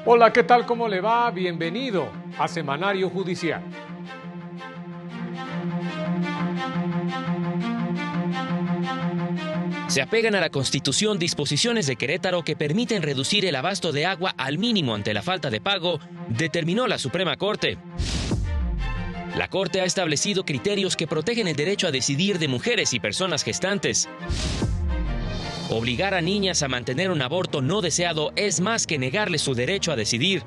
Hola, ¿qué tal? ¿Cómo le va? Bienvenido a Semanario Judicial. Se apegan a la Constitución disposiciones de Querétaro que permiten reducir el abasto de agua al mínimo ante la falta de pago, determinó la Suprema Corte. La Corte ha establecido criterios que protegen el derecho a decidir de mujeres y personas gestantes. Obligar a niñas a mantener un aborto no deseado es más que negarles su derecho a decidir.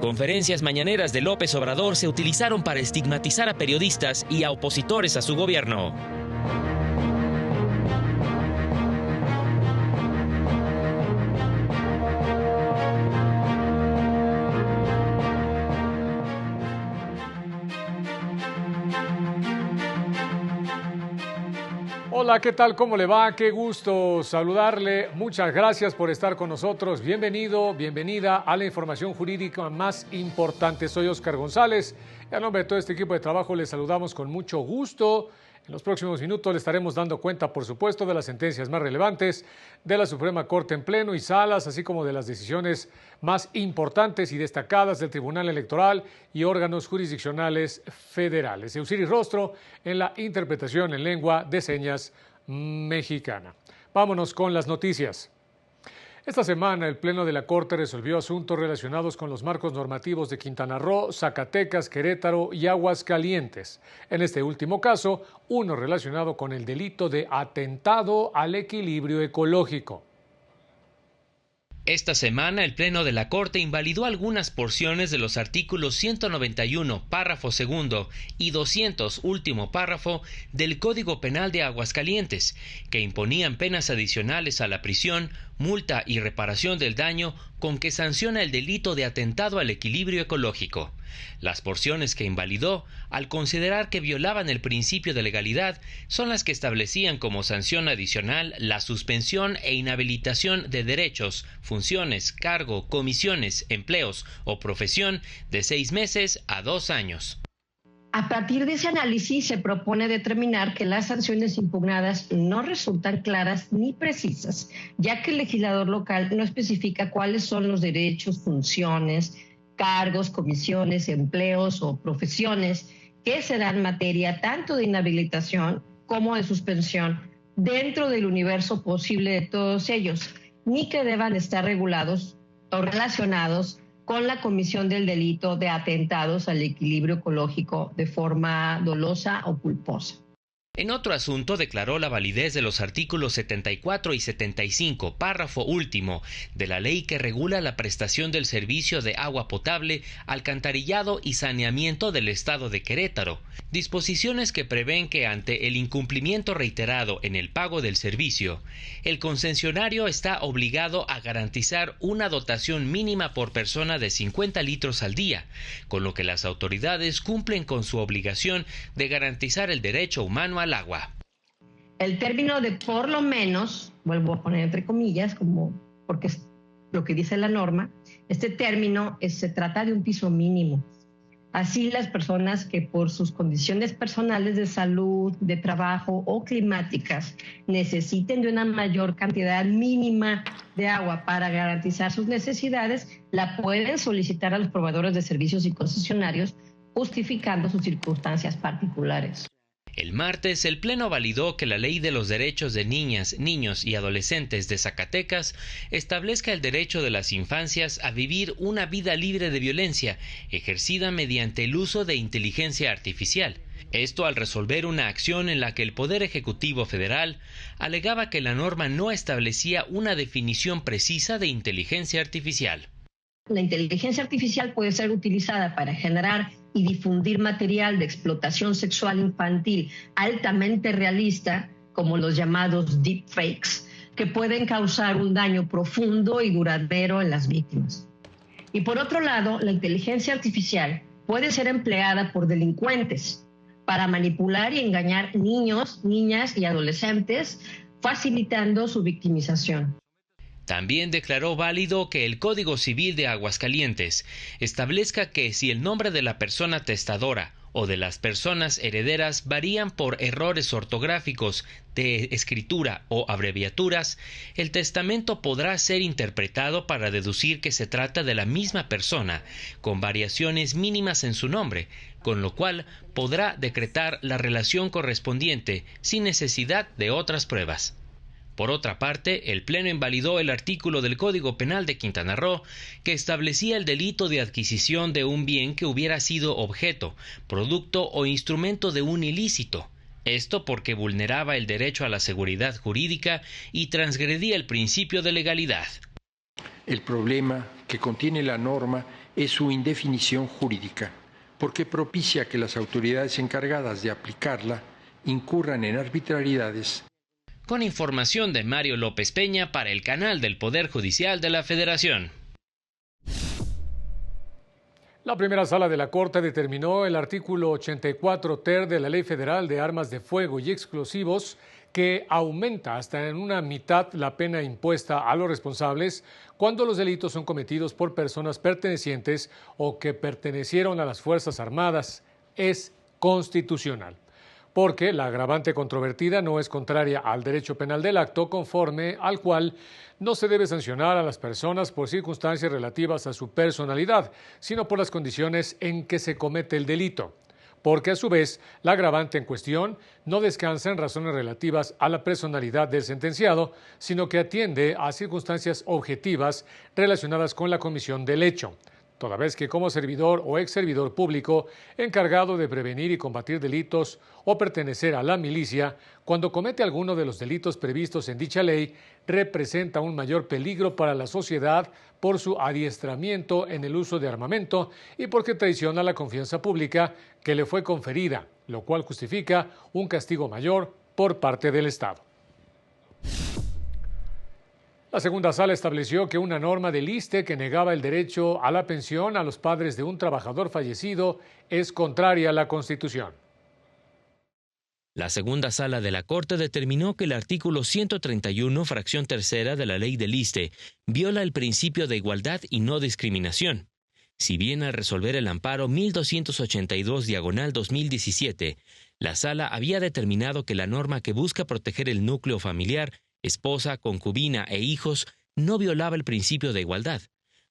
Conferencias mañaneras de López Obrador se utilizaron para estigmatizar a periodistas y a opositores a su gobierno. Hola, ¿qué tal? ¿Cómo le va? Qué gusto saludarle. Muchas gracias por estar con nosotros. Bienvenido, bienvenida a la información jurídica más importante. Soy Óscar González. Y a nombre de todo este equipo de trabajo les saludamos con mucho gusto. En los próximos minutos le estaremos dando cuenta, por supuesto, de las sentencias más relevantes de la Suprema Corte en pleno y salas, así como de las decisiones más importantes y destacadas del Tribunal Electoral y órganos jurisdiccionales federales. Eusiris Rostro en la interpretación en lengua de señas mexicana. Vámonos con las noticias. Esta semana el Pleno de la Corte resolvió asuntos relacionados con los marcos normativos de Quintana Roo, Zacatecas, Querétaro y Aguascalientes. En este último caso, uno relacionado con el delito de atentado al equilibrio ecológico. Esta semana, el Pleno de la Corte invalidó algunas porciones de los artículos 191, párrafo segundo, y 200, último párrafo, del Código Penal de Aguascalientes, que imponían penas adicionales a la prisión, multa y reparación del daño con que sanciona el delito de atentado al equilibrio ecológico. Las porciones que invalidó, al considerar que violaban el principio de legalidad, son las que establecían como sanción adicional la suspensión e inhabilitación de derechos, funciones, cargo, comisiones, empleos o profesión de 6 meses a 2 años. A partir de ese análisis se propone determinar que las sanciones impugnadas no resultan claras ni precisas, ya que el legislador local no especifica cuáles son los derechos, funciones, cargos, comisiones, empleos o profesiones que serán materia tanto de inhabilitación como de suspensión dentro del universo posible de todos ellos, ni que deban estar regulados o relacionados con la comisión del delito de atentados al equilibrio ecológico de forma dolosa o culposa. En otro asunto, declaró la validez de los artículos 74 y 75, párrafo último, de la ley que regula la prestación del servicio de agua potable, alcantarillado y saneamiento del estado de Querétaro, disposiciones que prevén que ante el incumplimiento reiterado en el pago del servicio, el concesionario está obligado a garantizar una dotación mínima por persona de 50 litros al día, con lo que las autoridades cumplen con su obligación de garantizar el derecho humano al agua. El término de por lo menos, vuelvo a poner entre comillas, como porque es lo que dice la norma, este término se trata de un piso mínimo. Así las personas que por sus condiciones personales de salud, de trabajo o climáticas necesiten de una mayor cantidad mínima de agua para garantizar sus necesidades, la pueden solicitar a los proveedores de servicios y concesionarios justificando sus circunstancias particulares. El martes, el Pleno validó que la Ley de los Derechos de Niñas, Niños y Adolescentes de Zacatecas establezca el derecho de las infancias a vivir una vida libre de violencia, ejercida mediante el uso de inteligencia artificial. Esto al resolver una acción en la que el Poder Ejecutivo Federal alegaba que la norma no establecía una definición precisa de inteligencia artificial. La inteligencia artificial puede ser utilizada para generar y difundir material de explotación sexual infantil altamente realista, como los llamados deepfakes, que pueden causar un daño profundo y duradero en las víctimas. Y por otro lado, la inteligencia artificial puede ser empleada por delincuentes para manipular y engañar niños, niñas y adolescentes, facilitando su victimización. También declaró válido que el Código Civil de Aguascalientes establezca que si el nombre de la persona testadora o de las personas herederas varían por errores ortográficos, de escritura o abreviaturas, el testamento podrá ser interpretado para deducir que se trata de la misma persona, con variaciones mínimas en su nombre, con lo cual podrá decretar la relación correspondiente sin necesidad de otras pruebas. Por otra parte, el Pleno invalidó el artículo del Código Penal de Quintana Roo que establecía el delito de adquisición de un bien que hubiera sido objeto, producto o instrumento de un ilícito. Esto porque vulneraba el derecho a la seguridad jurídica y transgredía el principio de legalidad. El problema que contiene la norma es su indefinición jurídica, porque propicia que las autoridades encargadas de aplicarla incurran en arbitrariedades. Con información de Mario López Peña para el canal del Poder Judicial de la Federación. La primera sala de la Corte determinó el artículo 84 ter de la Ley Federal de Armas de Fuego y Explosivos, que aumenta hasta en una mitad la pena impuesta a los responsables cuando los delitos son cometidos por personas pertenecientes o que pertenecieron a las Fuerzas Armadas. Es constitucional, porque la agravante controvertida no es contraria al derecho penal del acto, conforme al cual no se debe sancionar a las personas por circunstancias relativas a su personalidad, sino por las condiciones en que se comete el delito, porque a su vez la agravante en cuestión no descansa en razones relativas a la personalidad del sentenciado, sino que atiende a circunstancias objetivas relacionadas con la comisión del hecho, toda vez que como servidor o ex servidor público encargado de prevenir y combatir delitos o pertenecer a la milicia, cuando comete alguno de los delitos previstos en dicha ley, representa un mayor peligro para la sociedad por su adiestramiento en el uso de armamento y porque traiciona la confianza pública que le fue conferida, lo cual justifica un castigo mayor por parte del Estado. La segunda sala estableció que una norma del ISSSTE que negaba el derecho a la pensión a los padres de un trabajador fallecido es contraria a la Constitución. La segunda sala de la Corte determinó que el artículo 131, fracción tercera de la ley del ISSSTE, viola el principio de igualdad y no discriminación. Si bien al resolver el amparo 1282/2017, la sala había determinado que la norma que busca proteger el núcleo familiar, esposa, concubina e hijos, no violaba el principio de igualdad.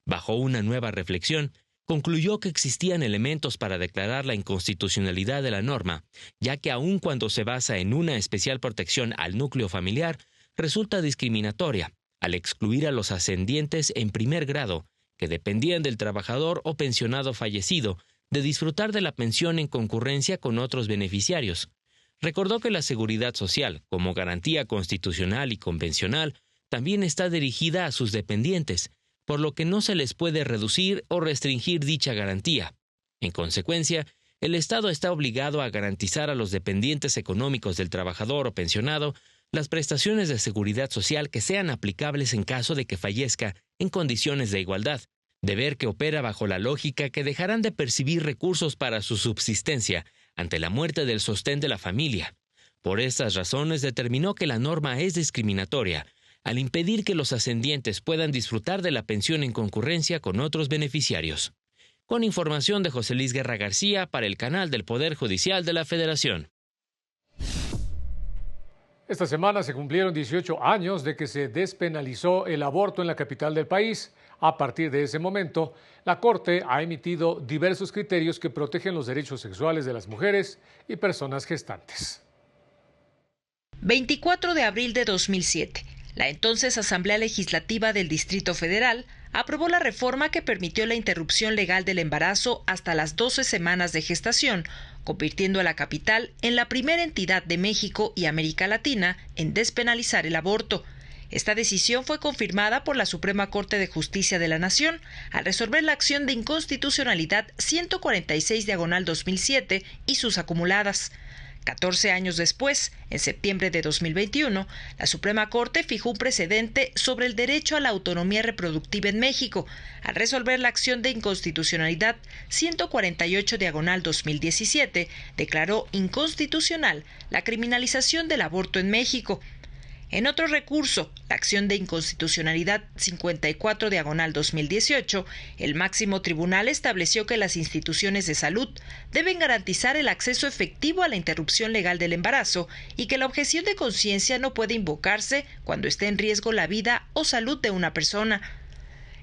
Bajo una nueva reflexión, concluyó que existían elementos para declarar la inconstitucionalidad de la norma, ya que aun cuando se basa en una especial protección al núcleo familiar, resulta discriminatoria, al excluir a los ascendientes en primer grado, que dependían del trabajador o pensionado fallecido, de disfrutar de la pensión en concurrencia con otros beneficiarios. Recordó que la seguridad social, como garantía constitucional y convencional, también está dirigida a sus dependientes, por lo que no se les puede reducir o restringir dicha garantía. En consecuencia, el Estado está obligado a garantizar a los dependientes económicos del trabajador o pensionado las prestaciones de seguridad social que sean aplicables en caso de que fallezca en condiciones de igualdad, deber que opera bajo la lógica que dejarán de percibir recursos para su subsistencia ante la muerte del sostén de la familia. Por estas razones determinó que la norma es discriminatoria, al impedir que los ascendientes puedan disfrutar de la pensión en concurrencia con otros beneficiarios. Con información de José Luis Guerra García para el canal del Poder Judicial de la Federación. Esta semana se cumplieron 18 años de que se despenalizó el aborto en la capital del país. A partir de ese momento, la Corte ha emitido diversos criterios que protegen los derechos sexuales de las mujeres y personas gestantes. 24 de abril de 2007. La entonces Asamblea Legislativa del Distrito Federal aprobó la reforma que permitió la interrupción legal del embarazo hasta las 12 semanas de gestación, convirtiendo a la capital en la primera entidad de México y América Latina en despenalizar el aborto. Esta decisión fue confirmada por la Suprema Corte de Justicia de la Nación al resolver la acción de inconstitucionalidad 146/2007 y sus acumuladas. 14 años después, en septiembre de 2021, la Suprema Corte fijó un precedente sobre el derecho a la autonomía reproductiva en México, al resolver la acción de inconstitucionalidad 148/2017, declaró inconstitucional la criminalización del aborto en México. En otro recurso, la acción de inconstitucionalidad 54/2018, el máximo tribunal estableció que las instituciones de salud deben garantizar el acceso efectivo a la interrupción legal del embarazo y que la objeción de conciencia no puede invocarse cuando esté en riesgo la vida o salud de una persona.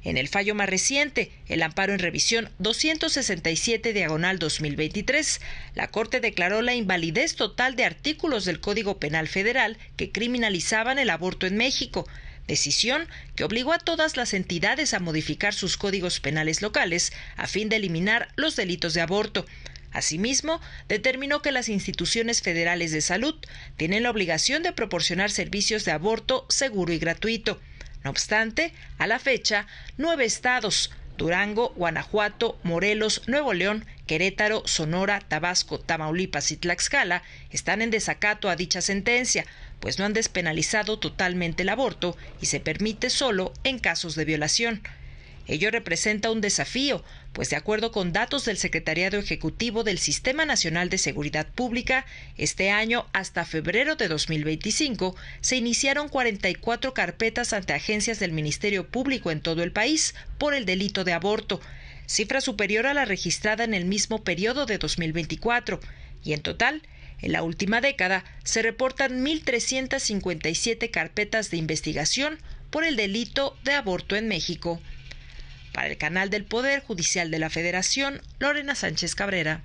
En el fallo más reciente, el amparo en revisión 267/2023, la Corte declaró la invalidez total de artículos del Código Penal Federal que criminalizaban el aborto en México, decisión que obligó a todas las entidades a modificar sus códigos penales locales a fin de eliminar los delitos de aborto. Asimismo, determinó que las instituciones federales de salud tienen la obligación de proporcionar servicios de aborto seguro y gratuito. No obstante, a la fecha, 9 estados, Durango, Guanajuato, Morelos, Nuevo León, Querétaro, Sonora, Tabasco, Tamaulipas y Tlaxcala, están en desacato a dicha sentencia, pues no han despenalizado totalmente el aborto y se permite solo en casos de violación. Ello representa un desafío, pues de acuerdo con datos del Secretariado Ejecutivo del Sistema Nacional de Seguridad Pública, este año hasta febrero de 2025 se iniciaron 44 carpetas ante agencias del Ministerio Público en todo el país por el delito de aborto, cifra superior a la registrada en el mismo periodo de 2024, y en total, en la última década, se reportan 1.357 carpetas de investigación por el delito de aborto en México. Para el canal del Poder Judicial de la Federación, Lorena Sánchez Cabrera.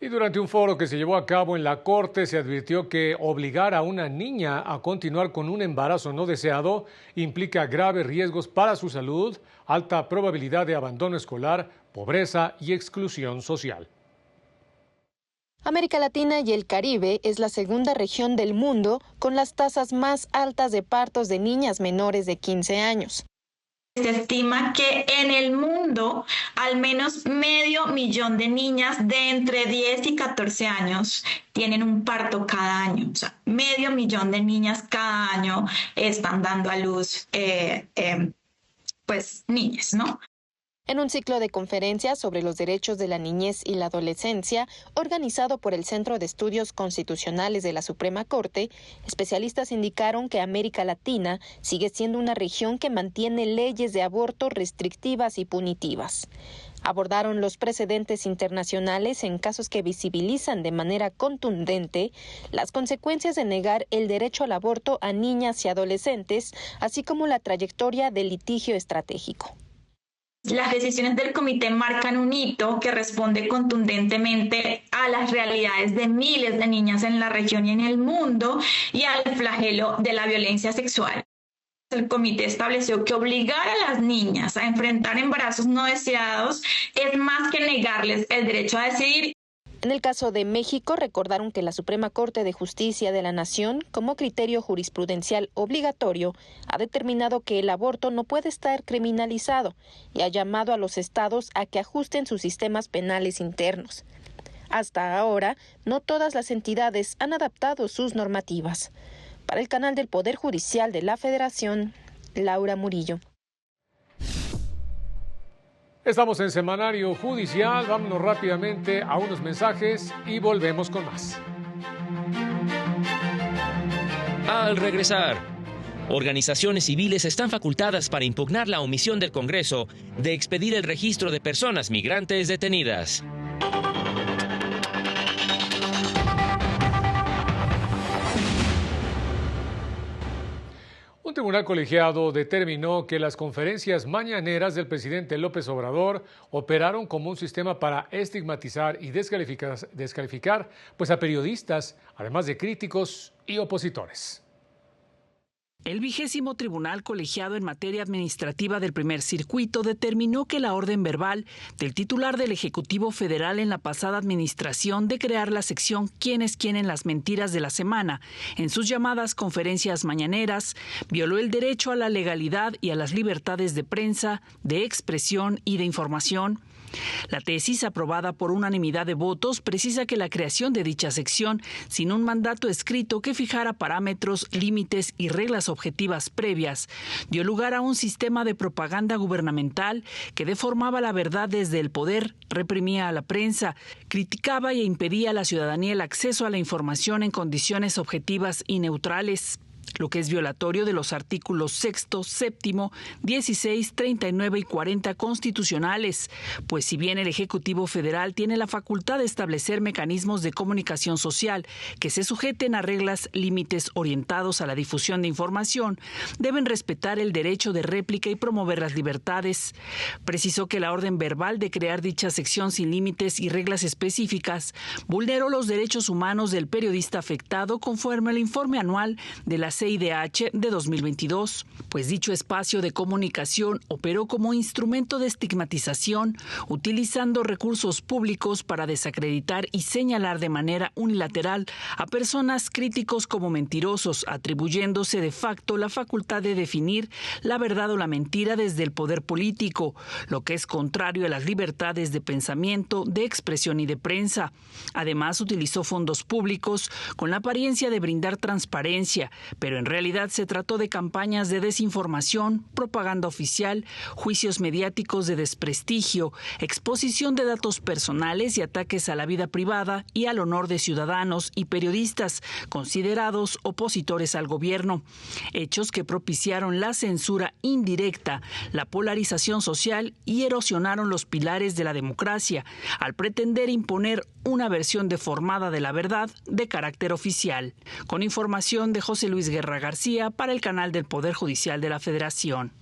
Y durante un foro que se llevó a cabo en la Corte se advirtió que obligar a una niña a continuar con un embarazo no deseado implica graves riesgos para su salud, alta probabilidad de abandono escolar, pobreza y exclusión social. América Latina y el Caribe es la segunda región del mundo con las tasas más altas de partos de niñas menores de 15 años. Se estima que en el mundo al menos 500.000 de niñas de entre 10 y 14 años tienen un parto cada año. O sea, 500.000 de niñas cada año están dando a luz niñas, ¿no? En un ciclo de conferencias sobre los derechos de la niñez y la adolescencia, organizado por el Centro de Estudios Constitucionales de la Suprema Corte, especialistas indicaron que América Latina sigue siendo una región que mantiene leyes de aborto restrictivas y punitivas. Abordaron los precedentes internacionales en casos que visibilizan de manera contundente las consecuencias de negar el derecho al aborto a niñas y adolescentes, así como la trayectoria del litigio estratégico. Las decisiones del comité marcan un hito que responde contundentemente a las realidades de miles de niñas en la región y en el mundo y al flagelo de la violencia sexual. El comité estableció que obligar a las niñas a enfrentar embarazos no deseados es más que negarles el derecho a decidir. En el caso de México, recordaron que la Suprema Corte de Justicia de la Nación, como criterio jurisprudencial obligatorio, ha determinado que el aborto no puede estar criminalizado y ha llamado a los estados a que ajusten sus sistemas penales internos. Hasta ahora, no todas las entidades han adaptado sus normativas. Para el canal del Poder Judicial de la Federación, Laura Murillo. Estamos en Semanario Judicial, vámonos rápidamente a unos mensajes y volvemos con más. Al regresar, organizaciones civiles están facultadas para impugnar la omisión del Congreso de expedir el registro de personas migrantes detenidas. Un tribunal colegiado determinó que las conferencias mañaneras del presidente López Obrador operaron como un sistema para estigmatizar y descalificar a periodistas, además de críticos y opositores. El 20º Tribunal Colegiado en Materia Administrativa del Primer Circuito determinó que la orden verbal del titular del Ejecutivo Federal en la pasada administración de crear la sección ¿Quiénes quieren las mentiras de la semana? En sus llamadas conferencias mañaneras, violó el derecho a la legalidad y a las libertades de prensa, de expresión y de información. La tesis, aprobada por unanimidad de votos, precisa que la creación de dicha sección, sin un mandato escrito que fijara parámetros, límites y reglas fuentes objetivas previas, dio lugar a un sistema de propaganda gubernamental que deformaba la verdad desde el poder, reprimía a la prensa, criticaba e impedía a la ciudadanía el acceso a la información en condiciones objetivas y neutrales, lo que es violatorio de los artículos 6º, 7º, 16, 39 y 40 constitucionales, pues si bien el Ejecutivo Federal tiene la facultad de establecer mecanismos de comunicación social que se sujeten a reglas límites orientados a la difusión de información, deben respetar el derecho de réplica y promover las libertades. Precisó que la orden verbal de crear dicha sección sin límites y reglas específicas vulneró los derechos humanos del periodista afectado conforme al informe anual de la CIDH de 2022, pues dicho espacio de comunicación operó como instrumento de estigmatización, utilizando recursos públicos para desacreditar y señalar de manera unilateral a personas críticos como mentirosos, atribuyéndose de facto la facultad de definir la verdad o la mentira desde el poder político, lo que es contrario a las libertades de pensamiento, de expresión y de prensa. Además, utilizó fondos públicos con la apariencia de brindar transparencia, pero en realidad se trató de campañas de desinformación, propaganda oficial, juicios mediáticos de desprestigio, exposición de datos personales y ataques a la vida privada y al honor de ciudadanos y periodistas considerados opositores al gobierno. Hechos que propiciaron la censura indirecta, la polarización social y erosionaron los pilares de la democracia al pretender imponer una versión deformada de la verdad de carácter oficial. Con información de José Luis Guerra García para el canal del Poder Judicial de la Federación.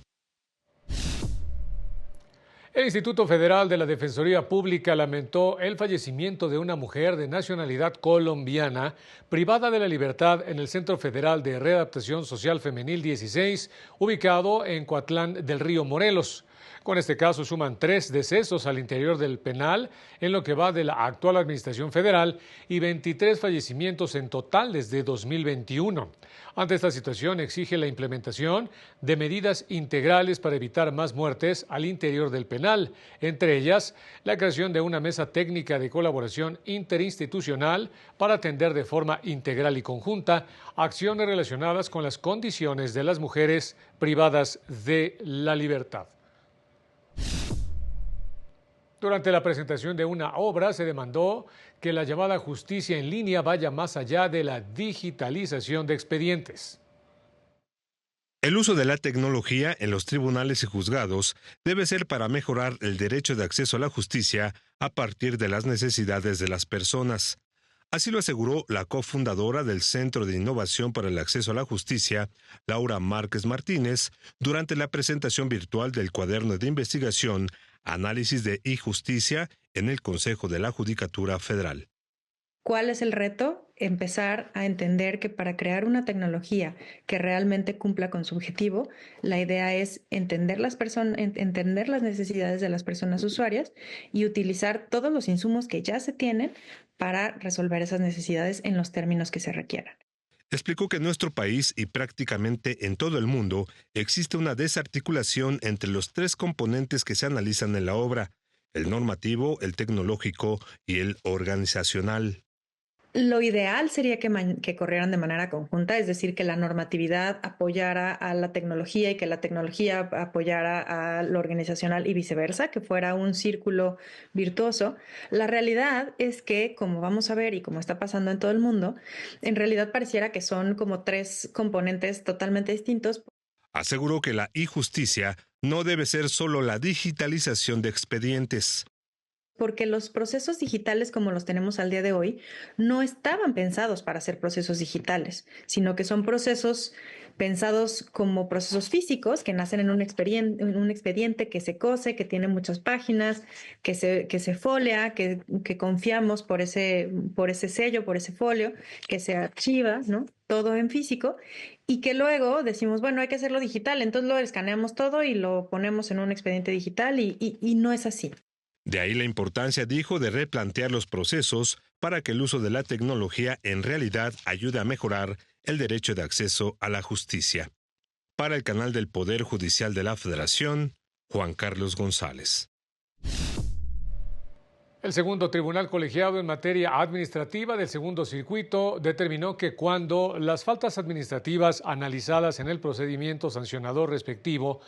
El Instituto Federal de la Defensoría Pública lamentó el fallecimiento de una mujer de nacionalidad colombiana privada de la libertad en el Centro Federal de Readaptación Social Femenil 16, ubicado en Coatlán del Río, Morelos. Con este caso suman 3 decesos al interior del penal en lo que va de la actual administración federal y 23 fallecimientos en total desde 2021. Ante esta situación exige la implementación de medidas integrales para evitar más muertes al interior del penal, entre ellas la creación de una mesa técnica de colaboración interinstitucional para atender de forma integral y conjunta acciones relacionadas con las condiciones de las mujeres privadas de la libertad. Durante la presentación de una obra se demandó que la llamada justicia en línea vaya más allá de la digitalización de expedientes. El uso de la tecnología en los tribunales y juzgados debe ser para mejorar el derecho de acceso a la justicia a partir de las necesidades de las personas. Así lo aseguró la cofundadora del Centro de Innovación para el Acceso a la Justicia, Laura Márquez Martínez, durante la presentación virtual del cuaderno de investigación Análisis de e-Justicia en el Consejo de la Judicatura Federal. ¿Cuál es el reto? Empezar a entender que para crear una tecnología que realmente cumpla con su objetivo, la idea es entender las necesidades de las personas usuarias y utilizar todos los insumos que ya se tienen para resolver esas necesidades en los términos que se requieran. Explicó que en nuestro país y prácticamente en todo el mundo existe una desarticulación entre los 3 componentes que se analizan en la obra: el normativo, el tecnológico y el organizacional. Lo ideal sería que corrieran de manera conjunta, es decir, que la normatividad apoyara a la tecnología y que la tecnología apoyara a lo organizacional y viceversa, que fuera un círculo virtuoso. La realidad es que, como vamos a ver y como está pasando en todo el mundo, en realidad pareciera que son como 3 componentes totalmente distintos. Aseguró que la e-justicia no debe ser solo la digitalización de expedientes. Porque los procesos digitales como los tenemos al día de hoy no estaban pensados para ser procesos digitales, sino que son procesos pensados como procesos físicos que nacen en un expediente que se cose, que tiene muchas páginas, que se folea, que confiamos por ese sello, por ese folio, que se archiva, ¿no? Todo en físico, y que luego decimos, bueno, hay que hacerlo digital, entonces lo escaneamos todo y lo ponemos en un expediente digital y no es así. De ahí la importancia, dijo, de replantear los procesos para que el uso de la tecnología en realidad ayude a mejorar el derecho de acceso a la justicia. Para el canal del Poder Judicial de la Federación, Juan Carlos González. El segundo tribunal colegiado en materia administrativa del segundo circuito determinó que cuando las faltas administrativas analizadas en el procedimiento sancionador respectivo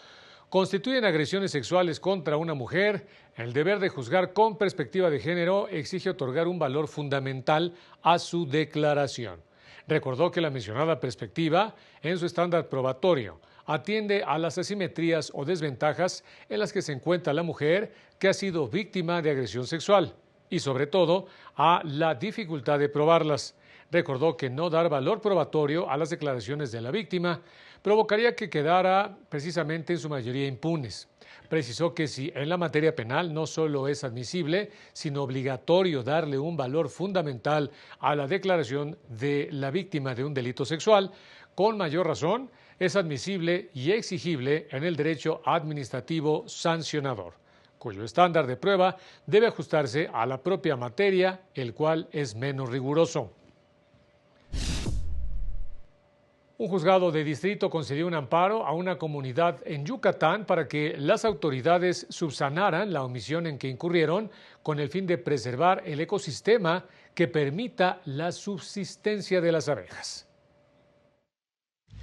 constituyen agresiones sexuales contra una mujer, el deber de juzgar con perspectiva de género exige otorgar un valor fundamental a su declaración. Recordó que la mencionada perspectiva, en su estándar probatorio, atiende a las asimetrías o desventajas en las que se encuentra la mujer que ha sido víctima de agresión sexual y, sobre todo, a la dificultad de probarlas. Recordó que no dar valor probatorio a las declaraciones de la víctima provocaría que quedara precisamente en su mayoría impunes. Precisó que si en la materia penal no solo es admisible, sino obligatorio darle un valor fundamental a la declaración de la víctima de un delito sexual, con mayor razón es admisible y exigible en el derecho administrativo sancionador, cuyo estándar de prueba debe ajustarse a la propia materia, el cual es menos riguroso. Un juzgado de distrito concedió un amparo a una comunidad en Yucatán para que las autoridades subsanaran la omisión en que incurrieron con el fin de preservar el ecosistema que permita la subsistencia de las abejas.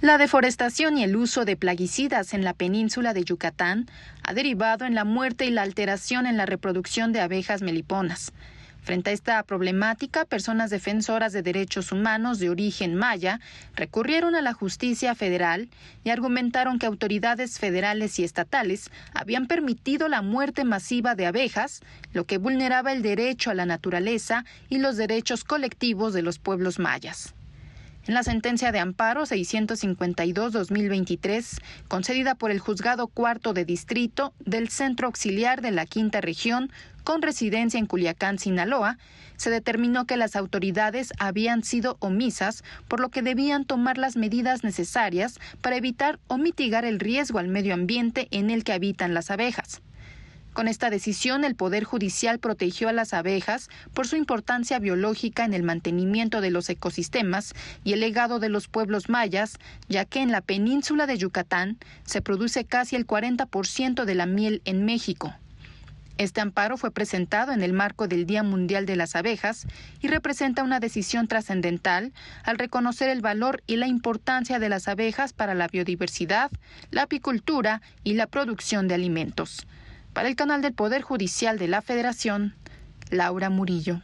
La deforestación y el uso de plaguicidas en la península de Yucatán ha derivado en la muerte y la alteración en la reproducción de abejas meliponas. Frente a esta problemática, personas defensoras de derechos humanos de origen maya recurrieron a la justicia federal y argumentaron que autoridades federales y estatales habían permitido la muerte masiva de abejas, lo que vulneraba el derecho a la naturaleza y los derechos colectivos de los pueblos mayas. En la sentencia de amparo 652-2023, concedida por el Juzgado Cuarto de Distrito del Centro Auxiliar de la Quinta Región, con residencia en Culiacán, Sinaloa, se determinó que las autoridades habían sido omisas, por lo que debían tomar las medidas necesarias para evitar o mitigar el riesgo al medio ambiente en el que habitan las abejas. Con esta decisión, el Poder Judicial protegió a las abejas por su importancia biológica en el mantenimiento de los ecosistemas y el legado de los pueblos mayas, ya que en la península de Yucatán se produce casi el 40% de la miel en México. Este amparo fue presentado en el marco del Día Mundial de las Abejas y representa una decisión trascendental al reconocer el valor y la importancia de las abejas para la biodiversidad, la apicultura y la producción de alimentos. Para el canal del Poder Judicial de la Federación, Laura Murillo.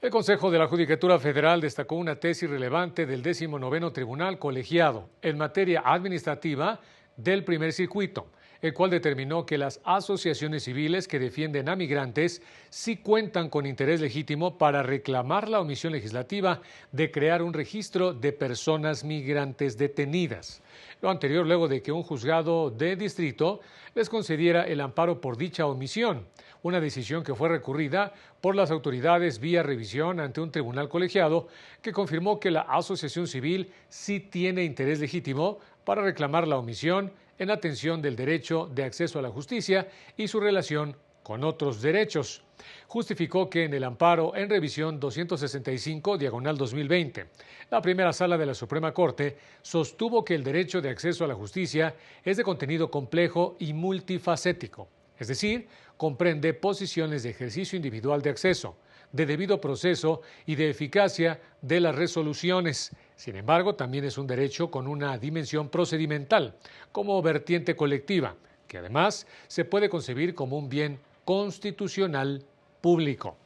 El Consejo de la Judicatura Federal destacó una tesis relevante del 19º Tribunal Colegiado en materia administrativa del primer circuito, el cual determinó que las asociaciones civiles que defienden a migrantes sí cuentan con interés legítimo para reclamar la omisión legislativa de crear un registro de personas migrantes detenidas. Lo anterior luego de que un juzgado de distrito les concediera el amparo por dicha omisión, una decisión que fue recurrida por las autoridades vía revisión ante un tribunal colegiado que confirmó que la asociación civil sí tiene interés legítimo para reclamar la omisión en atención del derecho de acceso a la justicia y su relación con otros derechos. Justificó que en el amparo en revisión 265/2020, la primera sala de la Suprema Corte sostuvo que el derecho de acceso a la justicia es de contenido complejo y multifacético, es decir, comprende posiciones de ejercicio individual de acceso, de debido proceso y de eficacia de las resoluciones. Sin embargo, también es un derecho con una dimensión procedimental, como vertiente colectiva, que además se puede concebir como un bien constitucional público.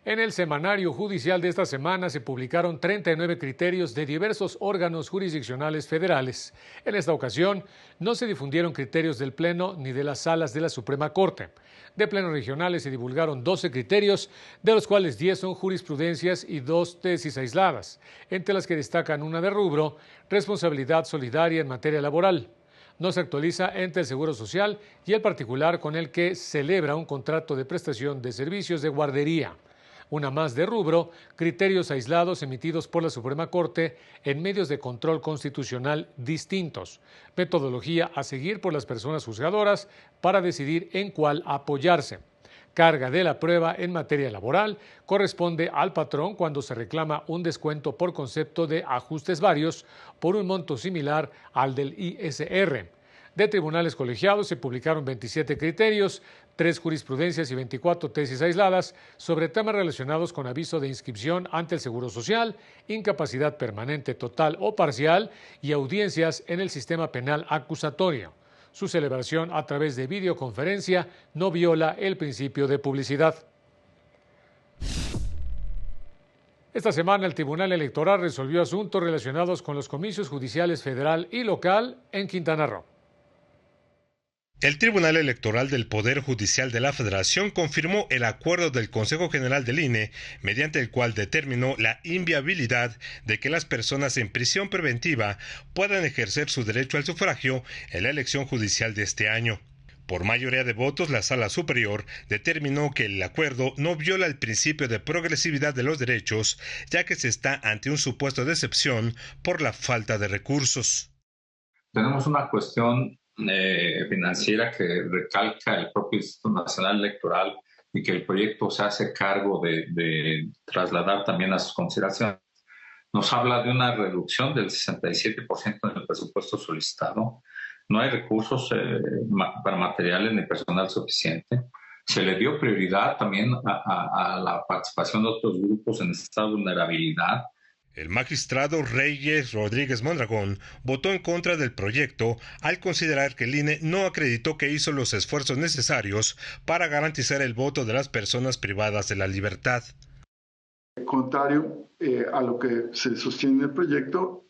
En el semanario judicial de esta semana se publicaron 39 criterios de diversos órganos jurisdiccionales federales. En esta ocasión no se difundieron criterios del Pleno ni de las salas de la Suprema Corte. De plenos regionales se divulgaron 12 criterios, de los cuales 10 son jurisprudencias y 2 tesis aisladas, entre las que destacan una de rubro, responsabilidad solidaria en materia laboral. No se actualiza entre el Seguro Social y el particular con el que celebra un contrato de prestación de servicios de guardería. Una más de rubro, criterios aislados emitidos por la Suprema Corte en medios de control constitucional distintos, metodología a seguir por las personas juzgadoras para decidir en cuál apoyarse. Carga de la prueba en materia laboral corresponde al patrón cuando se reclama un descuento por concepto de ajustes varios por un monto similar al del ISR. de tribunales colegiados se publicaron 27 criterios, 3 jurisprudencias y 24 tesis aisladas sobre temas relacionados con aviso de inscripción ante el Seguro Social, incapacidad permanente total o parcial y audiencias en el sistema penal acusatorio. Su celebración a través de videoconferencia no viola el principio de publicidad. Esta semana el Tribunal Electoral resolvió asuntos relacionados con los comicios judiciales federal y local en Quintana Roo. El Tribunal Electoral del Poder Judicial de la Federación confirmó el acuerdo del Consejo General del INE, mediante el cual determinó la inviabilidad de que las personas en prisión preventiva puedan ejercer su derecho al sufragio en la elección judicial de este año. Por mayoría de votos, la Sala Superior determinó que el acuerdo no viola el principio de progresividad de los derechos, ya que se está ante un supuesto de excepción por la falta de recursos. Tenemos una cuestión financiera que recalca el propio Instituto Nacional Electoral y que el proyecto se hace cargo de trasladar también a sus consideraciones. Nos habla de una reducción del 67% en el presupuesto solicitado. No hay recursos para materiales ni personal suficiente. Se le dio prioridad también a la participación de otros grupos en estado de vulnerabilidad. El magistrado Reyes Rodríguez Mondragón votó en contra del proyecto al considerar que el INE no acreditó que hizo los esfuerzos necesarios para garantizar el voto de las personas privadas de la libertad. Contrario a lo que se sostiene en el proyecto,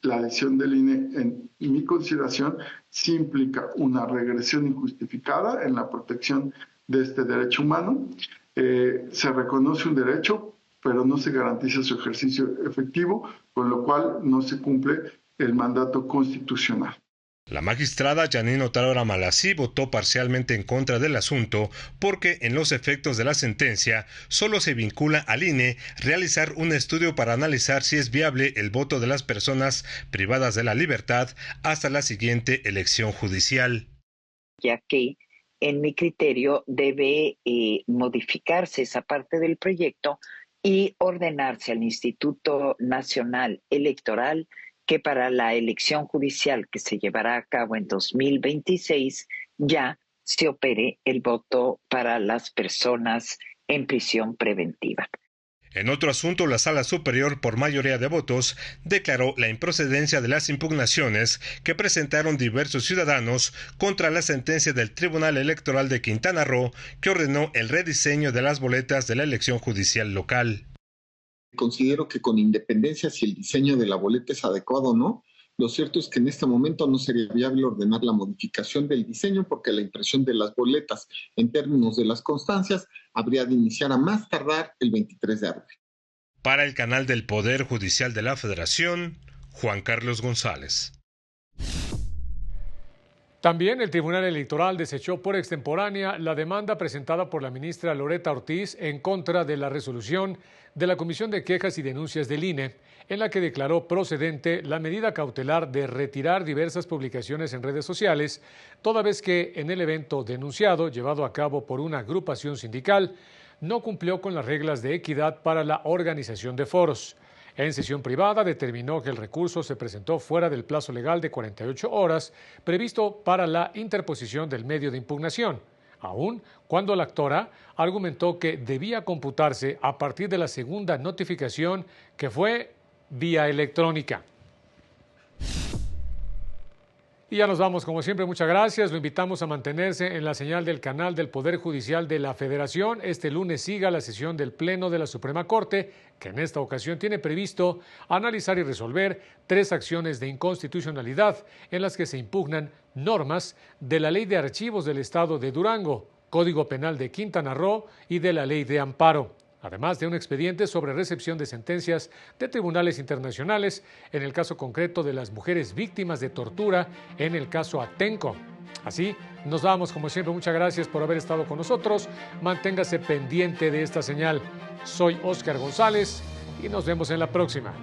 la decisión del INE, en mi consideración, sí implica una regresión injustificada en la protección de este derecho humano. Se reconoce un derecho, pero no se garantiza su ejercicio efectivo, con lo cual no se cumple el mandato constitucional. La magistrada Janine Otárola Malasí votó parcialmente en contra del asunto porque en los efectos de la sentencia solo se vincula al INE realizar un estudio para analizar si es viable el voto de las personas privadas de la libertad hasta la siguiente elección judicial. Ya que en mi criterio debe modificarse esa parte del proyecto y ordenarse al Instituto Nacional Electoral que para la elección judicial que se llevará a cabo en 2026 ya se opere el voto para las personas en prisión preventiva. En otro asunto, la Sala Superior, por mayoría de votos, declaró la improcedencia de las impugnaciones que presentaron diversos ciudadanos contra la sentencia del Tribunal Electoral de Quintana Roo, que ordenó el rediseño de las boletas de la elección judicial local. Considero que con independencia si el diseño de la boleta es adecuado o no, lo cierto es que en este momento no sería viable ordenar la modificación del diseño porque la impresión de las boletas en términos de las constancias habría de iniciar a más tardar el 23 de abril. Para el canal del Poder Judicial de la Federación, Juan Carlos González. También el Tribunal Electoral desechó por extemporánea la demanda presentada por la ministra Loretta Ortiz en contra de la resolución de la Comisión de Quejas y Denuncias del INE, en la que declaró procedente la medida cautelar de retirar diversas publicaciones en redes sociales, toda vez que en el evento denunciado, llevado a cabo por una agrupación sindical, no cumplió con las reglas de equidad para la organización de foros. En sesión privada determinó que el recurso se presentó fuera del plazo legal de 48 horas previsto para la interposición del medio de impugnación, aun cuando la actora argumentó que debía computarse a partir de la segunda notificación, que fue vía electrónica. Y ya nos vamos, como siempre, muchas gracias. Lo invitamos a mantenerse en la señal del canal del Poder Judicial de la Federación. Este lunes siga la sesión del Pleno de la Suprema Corte, que en esta ocasión tiene previsto analizar y resolver 3 acciones de inconstitucionalidad en las que se impugnan normas de la Ley de Archivos del Estado de Durango, Código Penal de Quintana Roo y de la Ley de Amparo, además de un expediente sobre recepción de sentencias de tribunales internacionales en el caso concreto de las mujeres víctimas de tortura en el caso Atenco. Así, nos vamos, como siempre, muchas gracias por haber estado con nosotros. Manténgase pendiente de esta señal. Soy Óscar González y nos vemos en la próxima.